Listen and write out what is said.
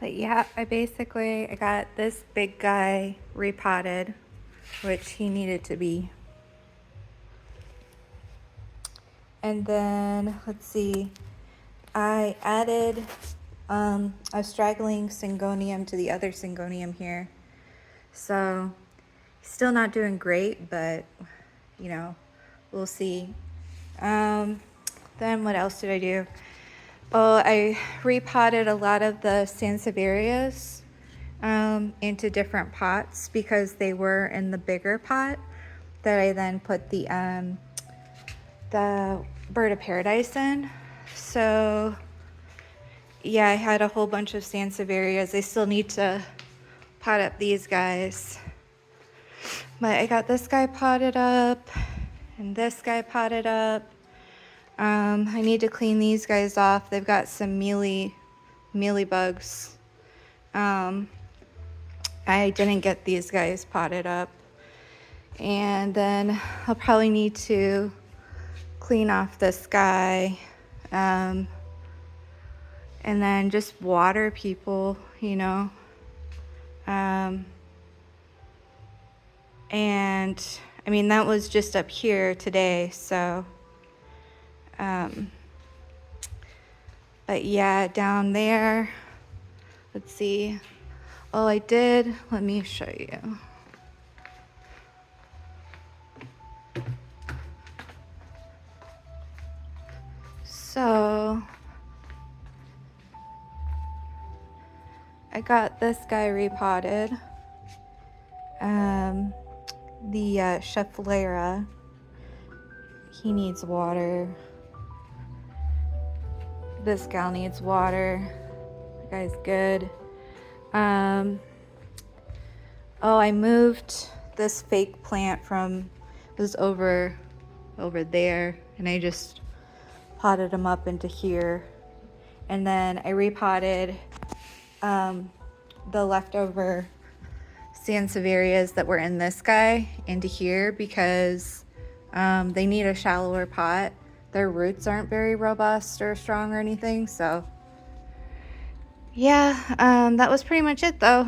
But yeah, I got this big guy repotted, which he needed to be. And then, let's see, I added a straggling syngonium to the other syngonium here. So, still not doing great, but, you know, we'll see. Then what else did I do? Oh, I repotted a lot of the Sansevierias into different pots because they were in the bigger pot that I then put the bird of paradise in. So yeah, I had a whole bunch of Sansevierias. I still need to pot up these guys. But I got this guy potted up and this guy potted up. I need to clean these guys off. They've got some mealy bugs. I didn't get these guys potted up. And then I'll probably need to clean off this guy. And then just water people, you know. And I mean, that was just up here today, so. But yeah, down there, let's see. Oh, I did. Let me show you. So I got this guy repotted. The Schefflera. He needs water. This gal needs water. That guy's good. Oh, I moved this fake plant from, it was over there, and I just potted them up into here. And then I repotted the leftover Sansevierias that were in this guy into here because they need a shallower pot. Their roots aren't very robust or strong or anything, so yeah, that was pretty much it though.